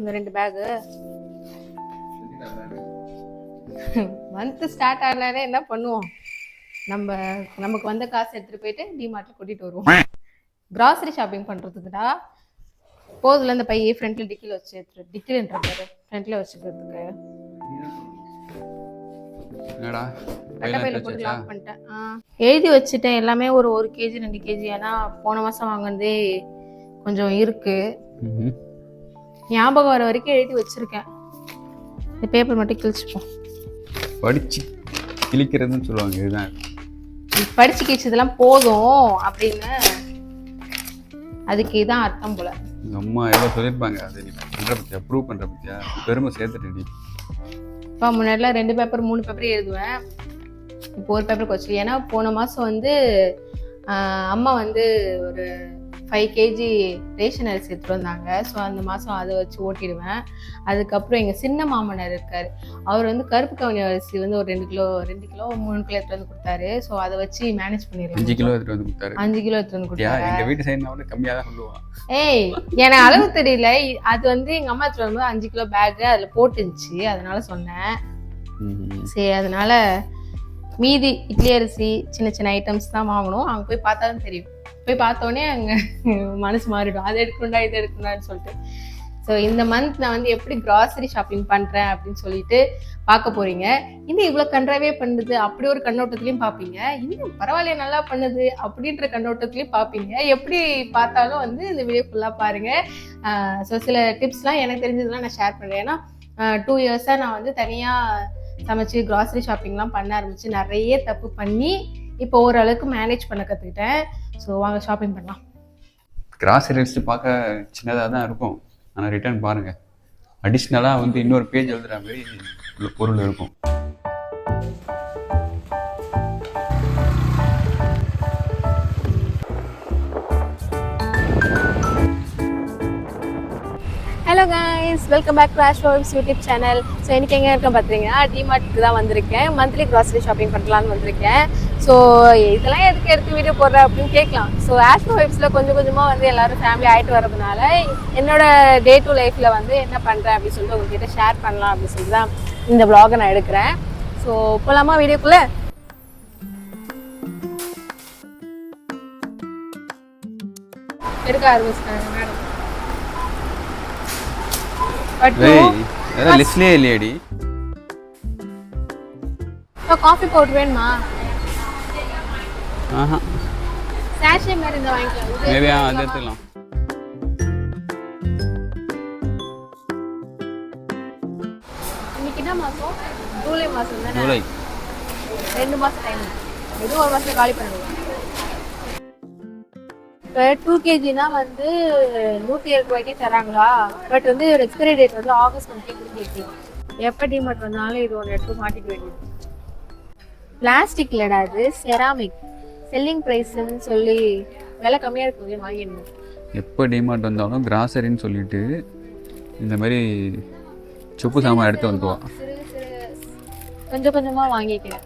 இந்த 2 bag. Month start ஆனாலே என்ன பண்ணுவோம், நமக்கு வந்த காசு எடுத்துட்டு போயிட்டு டிமார்ட்ல கூட்டிட்டு வருவோம். கிராசரி ஷாப்பிங் பண்றதுக்குடா. போதுல இந்த பைய ஃப்ரண்ட்ல டிக்கில வச்சு எடுத்துட்டு, டிக்கிலன்ற பாரு ஃப்ரண்ட்ல வச்சுக்கிறதுக்கு. என்னடா பையில போட்டு லாக் பண்ணிட்டேன். எழுதி வச்சுட்டேன் எல்லாமே ஒரு 1 kg 2 kg. ஏன்னா போன மாசம் வாங்கினதே கொஞ்சம் இருக்கு, ஞாபகம் வர வரைக்கும் எழுதி வச்சிருக்கேன். இந்த பேப்பர் மட்டும் கிழிச்சுப்போம். படிச்சு கிழிக்கிறதுன்னு சொல்லுவாங்க. இதுதான் படிச்சு கிழிச்சதெல்லாம் போதும் அப்படின்னு, அதுக்கு இதான் அர்த்தம் போல. அம்மா எவ்வளோ சொல்லியிருப்பாங்க. அதை நீ பண்ணுற பற்றியா, ப்ரூவ் பண்ணுற பற்றியா, பெருமை சேர்த்துட்டு நீ. இப்போ முன்னாடிலாம் 2 பேப்பர் 3 பேப்பர் எழுதுவேன், இப்போ ஒரு பேப்பருக்கு வச்சு. ஏன்னா போன மாதம் வந்து அம்மா வந்து ஒரு 5 kg ரேஷன் அரிசி எடுத்துட்டு வந்தாங்க. ஸோ அந்த மாதம் அதை வச்சு ஓட்டிடுவேன். அதுக்கப்புறம் எங்கள் சின்ன மாமனார் இருக்கார், அவர் வந்து கருப்பு கவுனி அரிசி வந்து ஒரு 2 கிலோ 3 கிலோ எடுத்துட்டு வந்து கொடுத்தாரு. ஸோ அதை வச்சு மேனேஜ் பண்ணிடலாம். 5 கிலோ எடுத்துட்டு வந்து கொடுத்தாரு. 5 கிலோ எடுத்துட்டு வந்து கொடுத்தாரு. எங்கள் வீட்டு சைடுனா கூட கம்மியாக தான் சொல்லுவான். ஏய் எனக்கு அளவு தெரியல, அது வந்து எங்கள் அம்மா எடுத்துட்டு வரும்போது 5 கிலோ பேக்கு அதில் போட்டுருந்துச்சு, அதனால சொன்னேன். சரி, அதனால மீதி இட்லி அரிசி சின்ன சின்ன ஐட்டம்ஸ் தான் வாங்கணும். அங்கே போய் பார்த்தா தான் தெரியும். போய் பார்த்தோன்னே அங்கே மனசு மாறிடும், அதை எடுக்கணுண்டா இது எடுக்கணும்னு சொல்லிட்டு. ஸோ இந்த மந்த் நான் வந்து எப்படி கிராசரி ஷாப்பிங் பண்ணுறேன் அப்படின்னு சொல்லிட்டு பார்க்க போறீங்க. இன்னும் இவ்வளோ கன்றாவே பண்ணுது அப்படி ஒரு கண்ணோட்டத்துலையும் பார்ப்பீங்க, இன்னும் பரவாயில்லையே நல்லா பண்ணுது அப்படின்ற கண்ணோட்டத்துலையும் பார்ப்பீங்க. எப்படி பார்த்தாலும் வந்து இந்த வீடியோ ஃபுல்லாக பாருங்கள். ஸோ சில டிப்ஸ்லாம் எனக்கு தெரிஞ்சதுலாம் நான் ஷேர் பண்ணுறேன். ஏன்னா 2 இயர்ஸாக நான் வந்து தனியாக சமைச்சு கிராசரி ஷாப்பிங்லாம் பண்ண ஆரம்பிச்சு நிறைய தப்பு பண்ணி இப்போ ஓரளவுக்கு மேனேஜ் பண்ண கற்றுக்கிட்டேன். ஸோ வாங்க ஷாப்பிங் பண்ணலாம். கிராசரி லிஸ்ட் பார்க்க சின்னதாக தான் இருக்கும், ஆனால் ரிட்டர்ன் பாருங்கள் அடிஷ்னலாக வந்து இன்னொரு பேஜ் எழுதுகிற மாதிரி பொருள் இருக்கும். Hello guys, welcome back to Ash Vibes YouTube channel. So இன்றைக்கி எங்கே இருக்கேன் பார்த்தீங்கன்னா டிமார்ட்டுக்கு தான் வந்திருக்கேன். மந்த்லி கிராசரி ஷாப்பிங் பண்ணலான்னு வந்திருக்கேன். ஸோ இதெல்லாம் எதுக்கு எடுத்து வீடியோ போடுறேன் அப்படின்னு கேட்கலாம். ஸோ ஆஷ் வைப்ஸில் கொஞ்சம் கொஞ்சமாக வந்து எல்லோரும் ஃபேமிலி ஆகிட்டு வரதுனால என்னோட டே டு லைஃப்பில் வந்து என்ன பண்ணுறேன் அப்படின்னு சொல்லிட்டு உங்ககிட்ட ஷேர் பண்ணலாம் அப்படின்னு சொல்லிட்டு தான் இந்த vlog நான் எடுக்கிறேன். ஸோ போகலாமா வீடியோக்குள்ளே? எடுக்க ஆரம்பிச்சிட்டாங்க மேடம். லிஸ்ட்லேயே இல்லையடி. காஃபி பவுடர் வேணுமா? ஆஹா, சாஷே மாதிரி இருந்தால் வாங்கிக்கலாம். மேபி அது எடுத்துக்கலாம். இன்னைக்கு என்ன மாதம்? ஜூலை மாதம் தானே? ஜூலை. 2 மாதம் டைம், எதுவும் 1 மாதம் காலி பண்ணிடுவோம். இப்போ 2 kgனா வந்து 107 ரூபாய்க்கே தராங்களா? பட் வந்து எக்ஸ்பைரி டேட் வந்து ஆகஸ்ட் 20 எப்போ டிமார்ட் வந்தாலும் இது ஒன்று எடுத்து மாட்டிக்க வேண்டியது. பிளாஸ்டிக் இல்லடா, அது செராமிக். செல்லிங் ப்ரைஸ்ன்னு சொல்லி விலை கம்மியாக இருக்கும்போது வாங்கிடணும். எப்போ டிமார்ட் வந்தாலும் கிராசரின்னு சொல்லிட்டு இந்த மாதிரி சுப்பு சாமான் எடுத்து வந்துடுவான். கொஞ்சம் கொஞ்சமாக வாங்கிக்கிறேன்.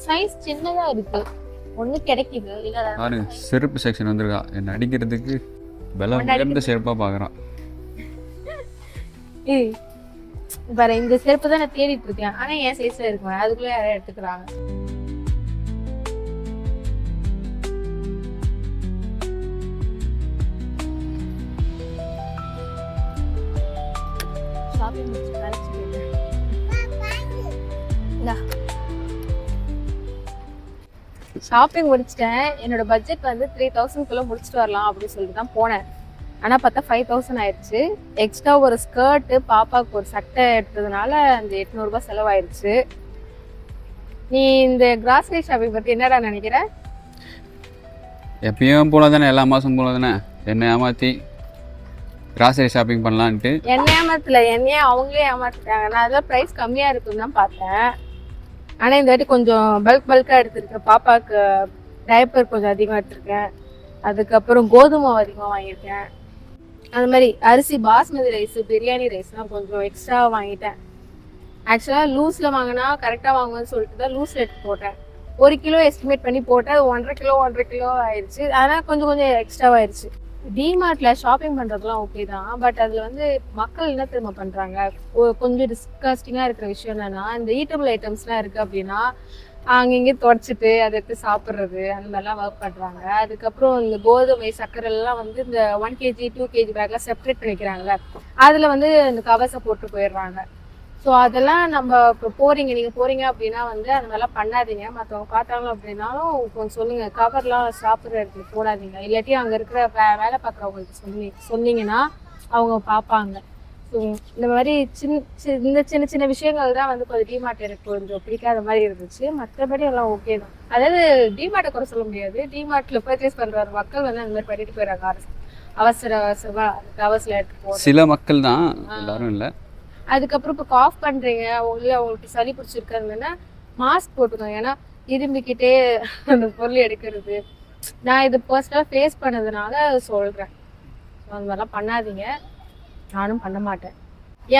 சைஸ் சின்னதாக இருக்கு, ஒன்று கிடைக்குது இல்லை. பாருங்க, செருப்பு செக்ஷன் வந்துருக்கா. என்ன அடிக்கிறதுக்கு விலை உயர்ந்த செருப்பாக பார்க்குறான். பாரு, இந்த செருப்பு தான் நான் தேடிட்டு இருக்கேன், ஆனால் என் சைஸில் இருக்குவேன், அதுக்குள்ளே யாரும் எடுத்துக்கிறாங்க. ஷாப்பிங் முடிச்சிட்டேன். என்னோட பட்ஜெட் வந்து 3000 முடிச்சுட்டு வரலாம் அப்படின்னு சொல்லிட்டு தான் போனேன். ஆனால் பார்த்தா 5000 ஆயிடுச்சு. எக்ஸ்ட்ரா ஒரு ஸ்கர்ட்டு, பாப்பாவுக்கு ஒரு சட்டை எடுத்ததுனால அந்த 800 ரூபாய் செலவாயிடுச்சு. நீ இந்த கிராசரி ஷாப்பிங் பற்றி என்னடா நினைக்கிற? எப்பயும் போல தானே, எல்லா மாதம் போல தானே. என்னை ஏமாற்றி கிராசரி ஷாப்பிங் பண்ணலான்ட்டு. என்ன ஏமாத்தல, என்னையே அவங்களே ஏமாத்திட்டாங்க. நான் அதெல்லாம் ப்ரைஸ் கம்மியாக இருக்குன்னு தான் பார்த்தேன். ஆனால் இந்த வாட்டி கொஞ்சம் பல்காக எடுத்துருக்கேன். பாப்பாவுக்கு டைப்பர் கொஞ்சம் அதிகமாக எடுத்திருக்கேன். அதுக்கப்புறம் கோதுமை அதிகமாக வாங்கியிருக்கேன். அது மாதிரி அரிசி, பாஸ்மதி ரைஸ், பிரியாணி ரைஸ்லாம் கொஞ்சம் எக்ஸ்ட்ரா வாங்கிட்டேன். ஆக்சுவலாக லூஸில் வாங்கினா கரெக்டாக வாங்குவேன்னு சொல்லிட்டு தான் லூஸில் எடுத்து போட்டேன். 1 கிலோ எஸ்டிமேட் பண்ணி போட்டேன். அது 1.5 கிலோ ஆயிடுச்சு. அதனால் கொஞ்சம் எக்ஸ்ட்ராவாகிடுச்சு. டிமார்ட்ல ஷாப்பிங் பண்றதுலாம் ஓகே தான். பட் அதுல வந்து மக்கள் என்ன தெரியுமா பண்றாங்க, கொஞ்சம் டிஸ்கஸ்டிங்கா இருக்கிற விஷயம் என்னன்னா, இந்த ஈட்டபிள் ஐட்டம்ஸ்லாம் இருக்கு அப்படின்னா அங்கங்கே தொடச்சிட்டு அதை எடுத்து சாப்பிட்றது அந்த மாதிரிலாம் ஒர்க் பண்றாங்க. அதுக்கப்புறம் இந்த கோதுமை சர்க்கரை எல்லாம் வந்து இந்த 1 kg 2 kg பேக்லாம் செப்பரேட் பண்ணி வைக்கிறாங்கல்ல, அதுல வந்து இந்த கவர்ஸை போட்டு போயிடுறாங்க. ஸோ அதெல்லாம் நம்ம இப்போ நீங்கள் போறீங்க அப்படின்னா வந்து அந்த மாதிரிலாம் பண்ணாதீங்க. மற்றவங்க பார்த்தாங்க அப்படின்னாலும் கொஞ்சம் சொல்லுங்க, கவர்லாம் சாப்பிட்ற இடத்துல போடாதீங்க. இல்லாட்டி அங்கே இருக்கிற வேலை பார்க்குறவங்களுக்கு சொன்னீங்கன்னா அவங்க பார்ப்பாங்க. ஸோ இந்த மாதிரி சின்ன சின்ன விஷயங்கள் தான் வந்து கொஞ்சம் டிமார்ட் எனக்கு கொஞ்சம் பிடிக்காத மாதிரி இருந்துச்சு. மற்றபடி எல்லாம் ஓகே தான். அதாவது டிமார்ட்டை குறை சொல்ல முடியாது. டிமார்ட்ல பர்ச்சேஸ் பண்ற மக்கள் வந்து அந்த மாதிரி பண்ணிட்டு போயிடுறாங்க. அவசரமா கவர்ஸ்ல எடுத்து போகிறோம். சில மக்கள் தான், எல்லாரும் இல்லை. அதுக்கப்புறம் இப்போ காஃப் பண்றீங்க, அவங்களுக்கு சளி பிடிச்சிருக்காங்கன்னா மாஸ்க் போட்டுக்கோங்க. ஏன்னா இரும்பிக்கிட்டே அந்த பொருள் எடுக்கிறது. நான் இது பர்சனலாக ஃபேஸ் பண்ணதுனால சொல்றேன். அந்த மாதிரிலாம் பண்ணாதீங்க. நானும் பண்ண மாட்டேன்.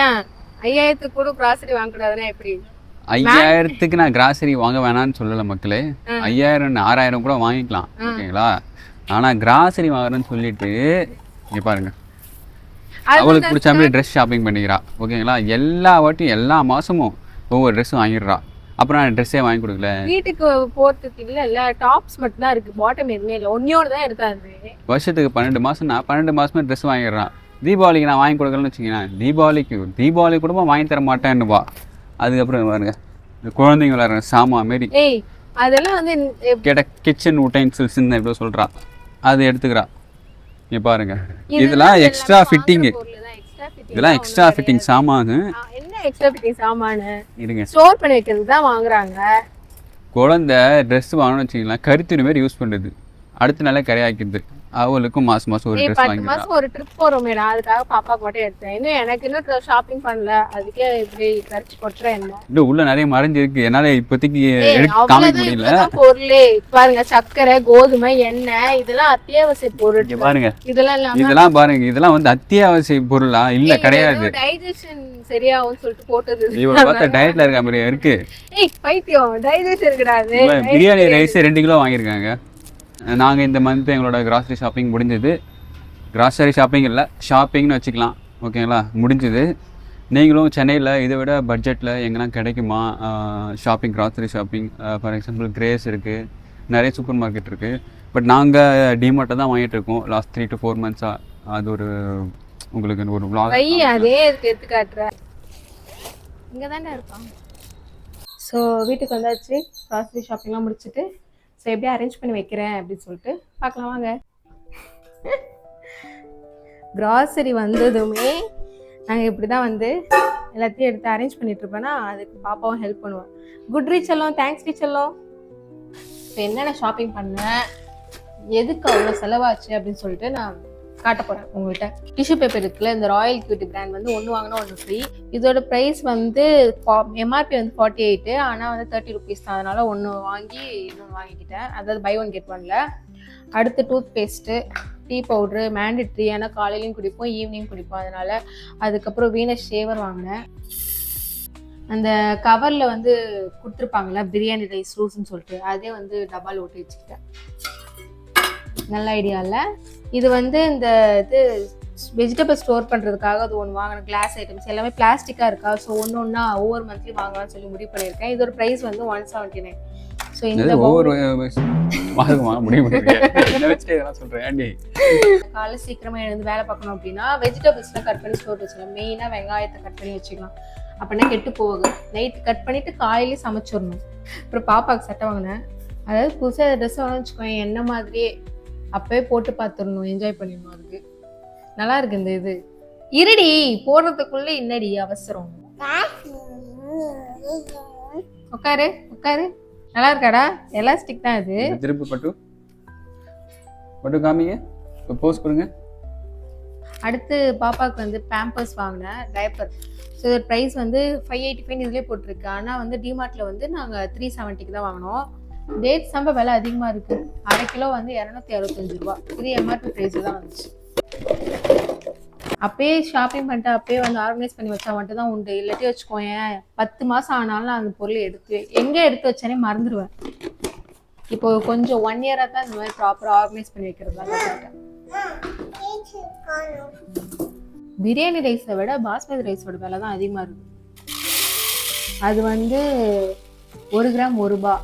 ஏன் 5000க்கு கூட கிராசரி வாங்கக்கூடாதுன்னா எப்படி? 5000க்கு நான் கிராசரி வாங்க வேணாம்னு சொல்லலை மக்களே. 5000 6000 கூட வாங்கிக்கலாம், ஓகேங்களா? ஆனால் கிராசரி வாங்குறேன்னு சொல்லிட்டு இங்கே பாருங்க, அவளுக்கு பிடிச்ச மாதிரி ட்ரெஸ் ஷாப்பிங் பண்ணிக்கிறா, ஓகேங்களா? எல்லா வாட்டியும் எல்லா மாதமும் ஒவ்வொரு ட்ரெஸ்ஸும் வாங்கிடுறா. அப்புறம் நான் ட்ரெஸ்ஸே வாங்கி கொடுக்கல. வீட்டுக்கு போகிறதுக்கு இல்லை, டாப்ஸ் மட்டும் தான் இருக்குது, பாட்டம் எதுவுமே இல்லை. ஒன்னியோடு தான் எடுத்தாது. வருஷத்துக்கு 12 மாதம்னா 12 மாதமே ட்ரெஸ் வாங்கிடுறான். தீபாவளிக்கு நான் வாங்கி கொடுக்கலன்னு வச்சுக்கேன், தீபாவளி கூட வாங்கி தர மாட்டேன்னுவா. அதுக்கப்புறம் பாருங்க, இந்த குழந்தைங்க விளையாடுற சாமா மாரி அதெல்லாம் வந்து கேட்ட கிச்சன் யூட்டென்சில்ஸ் எப்படி சொல்கிறா, அது எடுத்துக்கிறா. இங்கே பாருங்க, இதெல்லாம் எக்ஸ்ட்ரா ஃபிட்டிங்கு, இதெல்லாம் எக்ஸ்ட்ரா ஃபிட்டிங் சாமானு. என்ன எக்ஸ்ட்ரா ஃபிட்டிங் சாமானு? இருங்க, ஸ்டோர் பண்ணி வைக்கிறது தான் வாங்குறாங்க. குழந்தை ட்ரெஸ் வாங்கணும்னு வச்சுக்கலாம், கருத்துரு மாதிரி யூஸ் பண்ணுறது, அடுத்த நாளே கரையாக்கிடுது. அவளுக்கும் மாசம் ஒரு ட்ரெஸ் வாங்கி, மாசம் ஒரு ட்ரிப் போறோமேடா, அதுக்காக பாப்பாக்கு மட்டும் எடுத்தேன். இன்னும் எனக்கு இன்னும் ஷாப்பிங் பண்ணல, அதுக்கே இப்படி கரிச்சு கொட்டுறேன். என்ன இன்னும் உள்ள நிறைய மறைஞ்சு இருக்கு, என்னால இப்போதைக்கு காமிக்க முடியல. பொருளே பாருங்க, சர்க்கரை, கோதுமை, எண்ணெய், இதெல்லாம் அத்தியாவசிய பொருள். பாருங்க, இதெல்லாம் பாருங்க, இதெல்லாம் வந்து அத்தியாவசிய பொருளா? இல்ல, கிடையாது. டைஜஷன் சரியாகும் சொல்லிட்டு போட்டது. இவ பார்த்தா டயட்ல இருக்க மாதிரி இருக்கு. பைத்தியம், டைஜஷன் இருக்கடாது. பிரியாணி ரைஸ் 2 கிலோ வாங்கியிருக்காங்க. நாங்கள் இந்த மந்த் எங்களோட கிராசரி ஷாப்பிங் முடிஞ்சது. கிராசரி ஷாப்பிங் இல்லை, ஷாப்பிங்னு வச்சுக்கலாம், ஓகேங்களா? முடிஞ்சது. நீங்களும் சென்னையில் இதை விட பட்ஜெட்டில் எங்கெல்லாம் கிடைக்குமா shopping, grocery shopping? For example grace இருக்குது, நிறைய சூப்பர் மார்க்கெட் இருக்குது. பட் நாங்கள் டிமார்ட்டை தான் வாங்கிட்டு இருக்கோம் லாஸ்ட் 3 to 4 months. அது ஒரு உங்களுக்கு ஒரு vlog. அதே எடுத்து காட்டுறேன். இங்கே தானே இருப்பான். ஸோ வீட்டுக்கு வந்தாச்சு, கிராசரி ஷாப்பிங்லாம் முடிச்சுட்டு. ஸோ எப்படி அரேஞ்ச் பண்ணி வைக்கிறேன் அப்படின்னு சொல்லிட்டு பார்க்கலாம் வாங்க. கிராசரி வந்ததுமே நாங்கள் இப்படி தான் வந்து எல்லாத்தையும் எடுத்து அரேஞ்ச் பண்ணிட்டு இருப்பேன்னா, அதுக்கு பாப்பாவும் ஹெல்ப் பண்ணுவேன். குட் ரீச்செல்லாம், தேங்க்ஸ் ரீச்செல்லாம். இப்போ என்னென்ன ஷாப்பிங் பண்ணேன், எதுக்கு அவ்வளோ செலவாச்சு அப்படின்னு சொல்லிட்டு நான் காட்ட போகிறேன் உங்கள்கிட்ட. டிஷ்யூ பேப்பர் இருக்குல்ல, இந்த ராயல் கியூட்டி பிராண்ட் வந்து 1 வாங்கினா 1 ஃப்ரீ. இதோட ப்ரைஸ் வந்து எம்ஆர்பி வந்து 48, ஆனால் வந்து 30 rupees தான். அதனால 1 வாங்கி இன்னொன்று வாங்கிக்கிட்டேன், அதாவது பை 1 get 1ல. அடுத்து tooth paste, tea powder mandatory, ஏன்னா காலையிலையும் குடிப்போம் ஈவினிங் குடிப்போம் அதனால. அதுக்கப்புறம் வீனஸ் ஷேவர் வாங்கினேன். அந்த கவரில் வந்து கொடுத்துருப்பாங்களா பிரியாணி ரைஸ் ரூல்ஸ்ன்னு சொல்லிட்டு, அதே வந்து டப்பால் ஓட்டி வச்சுக்கிட்டேன். நல்ல ஐடியா இல்லை இது. வந்து இந்த இது வெஜிடபிள் ஸ்டோர் பண்ணுறதுக்காக அது 1 வாங்கினேன். கிளாஸ் ஐட்டம்ஸ் எல்லாமே பிளாஸ்டிக்காக இருக்கா, ஸோ ஒவ்வொன்றா ஒவ்வொரு மந்த்லி வாங்கலாம்னு சொல்லி முடிவு பண்ணியிருக்கேன். இதோட ப்ரைஸ் வந்து 179. ஸோ இந்த காலை சீக்கிரமா எழுந்து வேலை பார்க்கணும் அப்படின்னா வெஜிடபிள்ஸ்லாம் கட் பண்ணி ஸ்டோர் வச்சுக்கலாம். மெயினாக வெங்காயத்தை கட் பண்ணி வச்சுக்கலாம், அப்படின்னா கெட்டு போகுது. நைட் கட் பண்ணிட்டு காலையிலேயே சமைச்சிடணும். அப்புறம் பாப்பாவுக்கு சட்டை வாங்கினேன். அதாவது புதுசாக ட்ரெஸ் வாங்கணும்னு வச்சுக்கோங்க, என்ன மாதிரியே அப்பவே போட்டு பார்த்துடணும், என்ஜாய் பண்ணிடணும். அதுக்கு நல்லா இருக்கு இந்த இது. இருடி போடுறதுக்குள்ள இன்னடி அவசரம். உட்காரு உட்காரு, நல்லா இருக்காடா? எலாஸ்டிக் தான் இது. திருப்பி பட்டு காமிங்க, போஸ் கொடுங்க. அடுத்து பாப்பாவுக்கு வந்து பேம்பர்ஸ் வாங்கினேன், டைப்பர். ஸோ இதோட ப்ரைஸ் வந்து 585 இதுலேயே போட்டிருக்கு. ஆனால் வந்து டிமார்ட்டில் வந்து நாங்கள் 370க்கு தான் வாங்கினோம். டேட் சம்ப விலை அதிகமாக இருக்குது. 1/2 கிலோ வந்து 265 ரூபா. இது எம்ஆர்பி ப்ரைஸில் தான் வந்துச்சு. அப்பயே ஷாப்பிங் பண்ணிட்டு அப்பயே வந்து ஆர்கனைஸ் பண்ணி வச்சா மட்டும் தான் உண்டு. இல்லாட்டி வச்சுக்கோயேன் 10 மாதம் ஆனாலும் நான் அந்த பொருள் எங்கே எடுத்து வச்சேனே மறந்துடுவேன். இப்போ கொஞ்சம் 1 இயராக தான் இந்த மாதிரி ப்ராப்பராக ஆர்கனைஸ் பண்ணி வைக்கிறது தான் கற்றுக்கிட்டேன். பிரியாணி ரைஸை விட பாஸ்மதி ரைஸோட விலை தான் அதிகமாக இருக்குது. அது வந்து 1 கிராம் 1 ரூபா.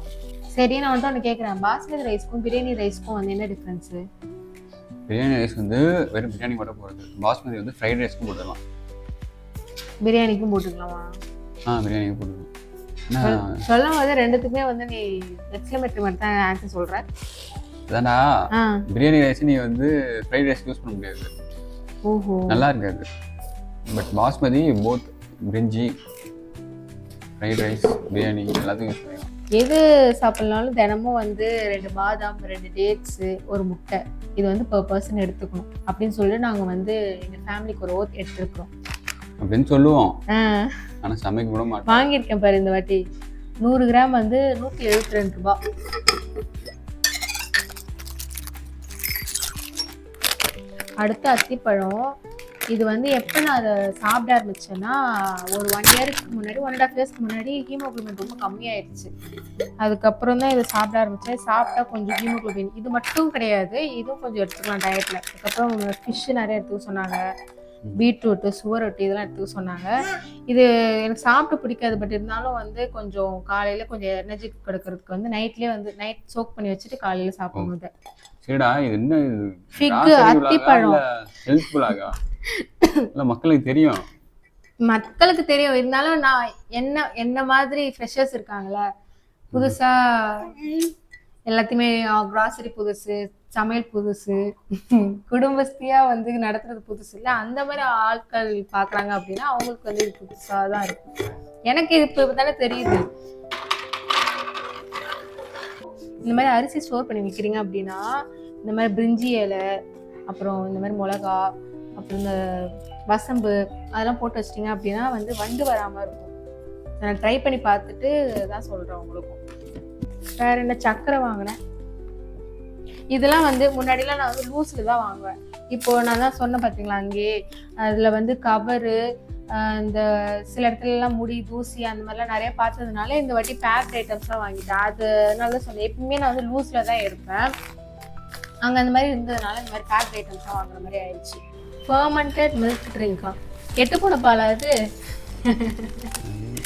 சரி, நான் வந்து ஒன்று கேட்குறேன், பாஸ்மதி ரைஸ்க்கும் பிரியாணி ரைஸ்க்கும் வந்து என்ன டிஃப்ரென்ஸு? பிரியாணி ரைஸ் வந்து வெறும் பிரியாணி மட்டும் போடுறது, பாஸ்மதி வந்து ஃப்ரைட் ரைஸ்க்கும் போட்டுடலாம். பிரியாணிக்கும் போட்டுக்கலாமா? பிரியாணிக்கும் போட்டுக்கலாம். சொல்லும் போது ரெண்டுத்துக்குமே வந்து நீ எக்ஸ்க்ளமேட்டரி மட்டும் தான் ஆன்சர் சொல்கிற. அதான்டா, பிரியாணி ரைஸ் நீ வந்து ஃப்ரைட் ரைஸ் யூஸ் பண்ண முடியாது. ஓஹோ, நல்லா இருக்காது. பட் பாஸ்மதி போத் பிரிஞ்சி, ஃப்ரைட் ரைஸ், பிரியாணி எல்லாத்தையும் யூஸ் பண்ணலாம். எது சாப்பிட்னாலும் தினமும் வந்து 2 பாதாம், 2 டேட்ஸு, 1 முட்டை, இது வந்து per person எடுத்துக்கணும் அப்படின்னு சொல்லிட்டு நாங்கள் வந்து எங்கள் ஃபேமிலிக்கு ஒரு ஓத் எடுத்துருக்குறோம் அப்படின்னு சொல்லுவோம். ஆனால் சமைக்க கூட மாட்டோம். வாங்கியிருக்கேன் பாரு இந்த வாட்டி 100 கிராம் வந்து 172 ரூபா. அடுத்து அத்திப்பழம். இது வந்து எப்போ நான் அதை சாப்பிட ஆரம்பிச்சேன்னா ஒரு 1 இயருக்கு முன்னாடி, 1.5 இயர்ஸ்க்கு முன்னாடி ஹீமோகுளோபின் ரொம்ப கம்மியாயிடுச்சு. அதுக்கப்புறம் தான் இதை சாப்பிட ஆரம்பித்தேன். சாப்பிட்டா கொஞ்சம் ஹீமோகுளோபின், இது மட்டும் கிடையாது, இதுவும் கொஞ்சம் எடுத்துக்கலாம் டயட்டில். அதுக்கப்புறம் ஃபிஷ்ஷு நிறைய எடுத்துக்க சொன்னாங்க, பீட்ரூட்டு, சுவரொட்டி இதெல்லாம் எடுத்துக்க சொன்னாங்க. இது எனக்கு சாப்பிட்டு பிடிக்காது. பட் இருந்தாலும் வந்து கொஞ்சம் காலையில் கொஞ்சம் எனர்ஜி கொடுக்கறதுக்கு வந்து நைட்லேயே வந்து நைட் சோக் பண்ணி வச்சுட்டு காலையில் சாப்பிடும்போது. சரிடா, இது என்ன ஃபிக்கு, அத்திப்பழம் ஹெல்ப்ஃபுல்லாக இல்லை மக்களுக்கு தெரியும். மக்களுக்கு தெரியும். இருந்தாலும் நான் என்ன மாதிரி ஃப்ரெஷர்ஸ் இருக்காங்களா, புதுசா எல்லாத்தையுமே கிராசரி புதுசு, சமையல் புதுசு, குடும்பஸ்தியா வந்து நடத்துறது புதுசு இல்லை, அந்த மாதிரி ஆட்கள் பாக்குறாங்க அப்படின்னா அவங்களுக்கு வந்து இது புதுசா தான் இருக்கும். எனக்கு இது இப்போ தானே தெரியுது. இந்த மாதிரி அரிசி ஸ்டோர் பண்ணி விற்கிறீங்க அப்படின்னா இந்த மாதிரி பிரிஞ்சி இலை, அப்புறம் இந்த மாதிரி மிளகா, அப்புறம் இந்த வசம்பு அதெல்லாம் போட்டு வச்சிட்டிங்க அப்படின்னா வந்து வண்டு வராமல் இருக்கும். நான் ட்ரை பண்ணி பார்த்துட்டு தான் சொல்கிறேன் உங்களுக்கும். வேற என்ன, சக்கரை வாங்கினேன். இதெல்லாம் வந்து முன்னாடிலாம் நான் வந்து லூஸில் தான் வாங்குவேன். இப்போது நான் தான் சொன்னேன் பார்த்தீங்களா, அங்கேயே அதில் வந்து கவரு, இந்த சில இடத்துலலாம் முடி தூசி அந்த மாதிரிலாம் நிறைய பார்த்ததுனால இந்த வாட்டி பேக்ட் ஐட்டம்ஸ்லாம் வாங்கிட்டேன். அதனால தான் சொன்னேன், எப்பவுமே நான் வந்து லூஸில் தான் எடுப்பேன். அங்கே அந்த மாதிரி இருந்ததுனால இந்த மாதிரி பேக்ட் ஐட்டம்ஸ்லாம் வாங்குற மாதிரி ஆயிடுச்சு. ஃபர்மெண்டட் மில்க் ட்ரிங்க்கா, கெட்டு போன பாலாது.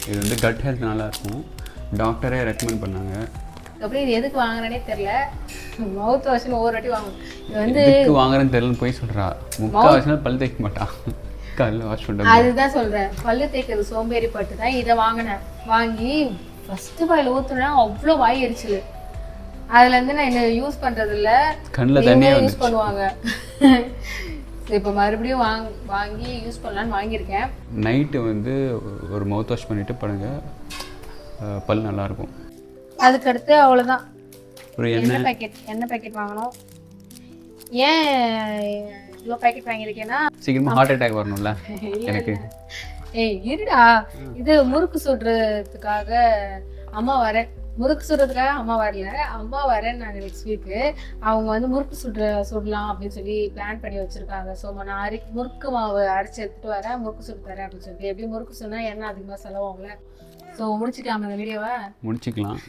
இது வந்து கட் ஹெல்த் நல்லா இருக்கும், டாக்டரே ரெக்கமெண்ட் பண்ணாங்க. அப்புறம் இது எதுக்கு வாங்குறேனே தெரியல. மவுத் வாஷ் ஒவ்வொரு வாட்டி வாங்குவேன். இது வந்து எதுக்கு வாங்குறேன்னு தெரியலன்னு போய் சொல்கிறா. முக்கால்வாசினா பல் தேய்க்க மாட்டான், காலையில் வாஷ் பண்ணுறேன். அதுதான் சொல்கிறேன், பல்லு தேய்க்கிறது சோம்பேறி பட்டு தான் இதை வாங்கினேன். வாங்கி ஃபஸ்ட்டு வாயில் ஊற்றுனா அவ்வளோ வாய் எரிச்சல். அதுலேருந்து நான் என்ன யூஸ் பண்ணுறது இல்லை, கண்ணில் தண்ணியாக யூஸ் பண்ணுவாங்க. இப்போ மறுபடியும் வாங்கி யூஸ் பண்ணலான்னு வாங்கியிருக்கேன். நைட்டு வந்து ஒரு மவுத் வாஷ் பண்ணிவிட்டு படுங்க, பல் நல்லாயிருக்கும். அதுக்கடுத்து அவ்வளோதான். ஒரு எண்ணெய் பேக்கெட் வாங்கணும். ஏன் இவ்வளோ பேக்கெட் வாங்கியிருக்கேன்னா சீக்கிரமாக ஹார்ட் அட்டாக் வரணும்ல எனக்கு. இருடா, இது முறுக்கு சுடுறதுக்காக அம்மா வரேன். முறுக்கு சுடுறதுக்காக அம்மா வரல, அம்மா வரேன் நாங்கள் நெக்ஸ்ட் வீக்கு. அவங்க வந்து முறுக்கு சுடலாம் அப்படின்னு சொல்லி பிளான் பண்ணி வச்சுருக்காங்க. ஸோ நான் முறுக்கு மாவு அரைச்சி எடுத்துகிட்டு வரேன், முறுக்கு சுட்டு தரேன் அப்படின்னு சொல்லிட்டு. எப்படி முறுக்கு சொன்னால் எண்ணெய் அதிகமாக செலவாகல. ஸோ முடிச்சுக்கலாம் அந்த வீடியோவை, முடிச்சுக்கலாம்.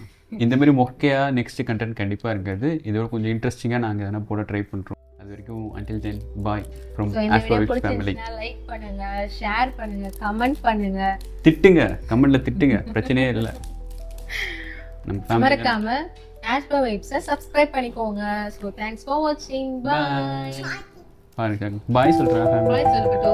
இந்த மாதிரி மொக்கையாக நெக்ஸ்ட் கண்டென்ட் கண்டிப்பாக இருக்காது. இதோட கொஞ்சம் இன்ட்ரெஸ்டிங்காக நாங்கள் எதனா போட ட்ரை பண்ணுறோம். அது வரைக்கும் until then bye from Ashwavik family. Like பண்ணுங்க, ஷேர் பண்ணுங்க, கமெண்ட் பண்ணுங்க, திட்டுங்க, கமெண்ட்ல திட்டுங்க, பிரச்சனையே இல்லை. நம்ம ஃபேமிலி மறக்காம Ashwavik-ஐ சப்ஸ்கிரைப் பண்ணிக்கோங்க. So thanks for watching. Bye. பாய் சொல்றேன். பாய் சொல்றேன்.